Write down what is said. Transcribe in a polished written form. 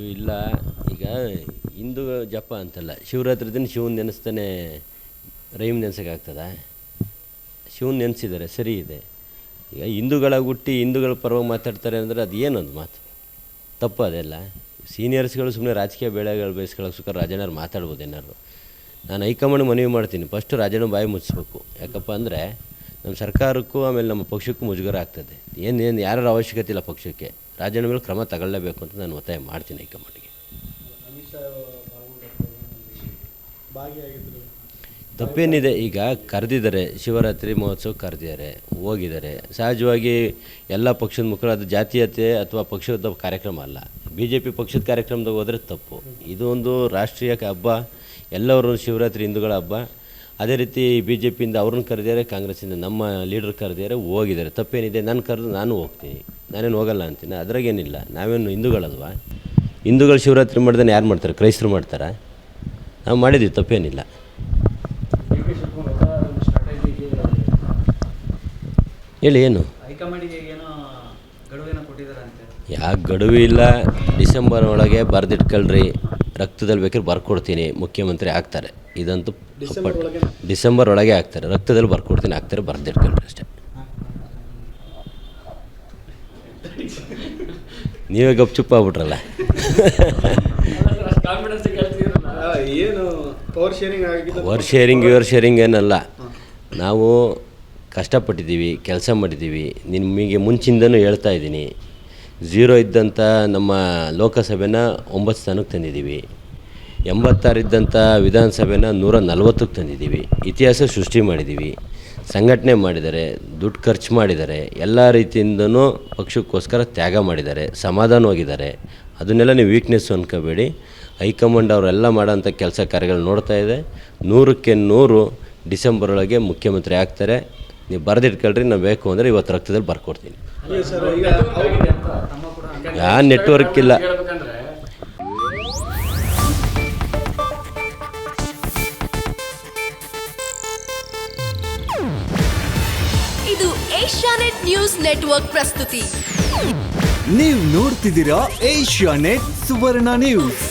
ಅದು ಇಲ್ಲ. ಈಗ ಹಿಂದೂ ಜಪ ಅಂತಲ್ಲ, ಶಿವರಾತ್ರಿ ದಿನ ಶಿವನ ನೆನೆಸ್ತಾನೆ ರೈಮ್ ನೆನೆಸೋಕ್ಕಾಗ್ತದ? ಶಿವನ ನೆನೆಸಿದ್ದಾರೆ, ಸರಿ ಇದೆ. ಈಗ ಹಿಂದೂಗಳಾಗಿ ಹುಟ್ಟಿ ಹಿಂದೂಗಳ ಪರವಾಗಿ ಮಾತಾಡ್ತಾರೆ ಅಂದರೆ ಅದು ಏನೊಂದು ಮಾತು ತಪ್ಪು. ಅದೆಲ್ಲ ಸೀನಿಯರ್ಸ್ಗಳು ಸುಮ್ಮನೆ ರಾಜಕೀಯ ಬೆಳೆಗಳು ಬೇಯಿಸ್ಕೊಳ್ಳೋಕೆ ರಾಜಣ್ಣವ್ರು ಮಾತಾಡ್ಬೋದು ಏನಾದ್ರು. ನಾನು ಹೈಕಮಾಂಡ್ ಮನವಿ ಮಾಡ್ತೀನಿ, ಫಸ್ಟು ರಾಜಣ್ಣ ಬಾಯಿ ಮುಚ್ಚಿಸ್ಬೇಕು. ಯಾಕಪ್ಪ ಅಂದರೆ ನಮ್ಮ ಸರ್ಕಾರಕ್ಕೂ ಆಮೇಲೆ ನಮ್ಮ ಪಕ್ಷಕ್ಕೂ ಮುಜುಗರ ಆಗ್ತದೆ. ಏನು ಯಾರ ಅವಶ್ಯಕತೆ ಇಲ್ಲ ಪಕ್ಷಕ್ಕೆ. ರಾಜಣ್ಣ ಮೇಲೆ ಕ್ರಮ ತಗೊಳ್ಳೇಬೇಕು ಅಂತ ನಾನು ಒತ್ತಾಯ ಮಾಡ್ತೀನಿ ಹೈಕಮಾಂಡ್ಗೆ. ತಪ್ಪೇನಿದೆ? ಈಗ ಕರೆದಿದ್ದಾರೆ, ಶಿವರಾತ್ರಿ ಮಹೋತ್ಸವ ಕರೆದಿದ್ದಾರೆ, ಹೋಗಿದ್ದಾರೆ. ಸಹಜವಾಗಿ ಎಲ್ಲ ಪಕ್ಷದ ಮುಖಂಡರು, ಅದು ಜಾತೀಯತೆ ಅಥವಾ ಪಕ್ಷದ ಕಾರ್ಯಕ್ರಮ ಅಲ್ಲ. BJP ಪಕ್ಷದ ಕಾರ್ಯಕ್ರಮದಾಗ ಹೋದರೆ ತಪ್ಪು. ಇದು ಒಂದು ರಾಷ್ಟ್ರೀಯ ಹಬ್ಬ, ಎಲ್ಲರೂ ಶಿವರಾತ್ರಿ ಹಿಂದೂಗಳ ಹಬ್ಬ. ಅದೇ ರೀತಿ BJPಯಿಂದ ಅವ್ರನ್ನ ಕರೆದಿದ್ದಾರೆ, ಕಾಂಗ್ರೆಸ್ಸಿಂದ ನಮ್ಮ ಲೀಡ್ರ್ ಕರೆದಿದ್ದಾರೆ, ಹೋಗಿದ್ದಾರೆ. ತಪ್ಪೇನಿದೆ? ನಾನು ಕರೆದು ನಾನು ಹೋಗ್ತೀನಿ, ನಾನೇನು ಹೋಗಲ್ಲ ಅಂತೀನಿ. ಅದ್ರಾಗೇನಿಲ್ಲ. ನಾವೇನು ಹಿಂದೂಗಳಲ್ವಾ? ಹಿಂದೂಗಳು ಶಿವರಾತ್ರಿ ಮಾಡ್ದೇ ಯಾರು ಮಾಡ್ತಾರೆ? ಕ್ರೈಸ್ತರು ಮಾಡ್ತಾರೆ. ನಾವು ಮಾಡಿದ್ದೀವಿ, ತಪ್ಪೇನಿಲ್ಲ. ಹೇಳಿ, ಏನು ಯಾಕೆ ಗಡುವು ಇಲ್ಲ? ಡಿಸೆಂಬರ್ ಒಳಗೆ ಬರೆದಿಟ್ಕೊಳ್ರಿ, ರಕ್ತದಲ್ಲಿ ಬೇಕಾದ್ರೆ ಬರ್ಕೊಡ್ತೀನಿ, ಮುಖ್ಯಮಂತ್ರಿ ಆಗ್ತಾರೆ. ಇದಂತೂ ಡಿಸೆಂಬರ್ ಒಳಗೆ ಆಗ್ತಾರೆ, ರಕ್ತದಲ್ಲಿ ಬರ್ಕೊಡ್ತೀನಿ, ಆಗ್ತಾರೆ, ಬರೆದಿಟ್ಕೊಳ್ರಿ ಅಷ್ಟೇ. ನೀವೇ ಗಪ್ ಚುಪ್ಪ ಆಗ್ಬಿಟ್ರಲ್ಲ. ಓವರ್ ಶೇರಿಂಗ್ ಏನಲ್ಲ. ನಾವು ಕಷ್ಟಪಟ್ಟಿದ್ದೀವಿ, ಕೆಲಸ ಮಾಡಿದ್ದೀವಿ. ನಿಮಗೆ ಮುಂಚಿಂದನೂ ಹೇಳ್ತಾ ಇದ್ದೀನಿ, 0 ಇದ್ದಂಥ ನಮ್ಮ ಲೋಕಸಭೆನ 9 ಸ್ಥಾನಕ್ಕೆ ತಂದಿದ್ದೀವಿ. 86 ಇದ್ದಂಥ ವಿಧಾನಸಭೆನ 140ಕ್ಕೆ ತಂದಿದ್ದೀವಿ. ಇತಿಹಾಸ ಸೃಷ್ಟಿ ಮಾಡಿದ್ದೀವಿ. ಸಂಘಟನೆ ಮಾಡಿದ್ದಾರೆ, ದುಡ್ಡು ಖರ್ಚು ಮಾಡಿದ್ದಾರೆ, ಎಲ್ಲ ರೀತಿಯಿಂದನೂ ಪಕ್ಷಕ್ಕೋಸ್ಕರ ತ್ಯಾಗ ಮಾಡಿದ್ದಾರೆ, ಸಮಾಧಾನವಾಗಿದ್ದಾರೆ. ಅದನ್ನೆಲ್ಲ ನೀವು ವೀಕ್ನೆಸ್ಸು ಅನ್ಕೋಬೇಡಿ. ಹೈಕಮಾಂಡ್ ಅವರೆಲ್ಲ ಮಾಡೋಂಥ ಕೆಲಸ ಕಾರ್ಯಗಳು ನೋಡ್ತಾ ಇದೆ. 100ಕ್ಕೆ 100 ಡಿಸೆಂಬರ್ ಒಳಗೆ ಮುಖ್ಯಮಂತ್ರಿ ಆಗ್ತಾರೆ. ನೀವು ಬರೆದಿಟ್ಕೊಳ್ರಿ, ನಾವು ಬೇಕು ಅಂದರೆ ಇವತ್ತು ರಕ್ತದಲ್ಲಿ ಬರ್ಕೊಡ್ತೀನಿ. ಯಾವ ನೆಟ್ವರ್ಕ್ ಇಲ್ಲ. ಇದು ಏಷ್ಯಾನೆಟ್ ನ್ಯೂಸ್ ನೆಟ್ವರ್ಕ್ ಪ್ರಸ್ತುತಿ. ನೀವು ನೋಡ್ತಿದ್ದೀರಾ ಏಷ್ಯಾನೆಟ್ ಸುವರ್ಣ ನ್ಯೂಸ್.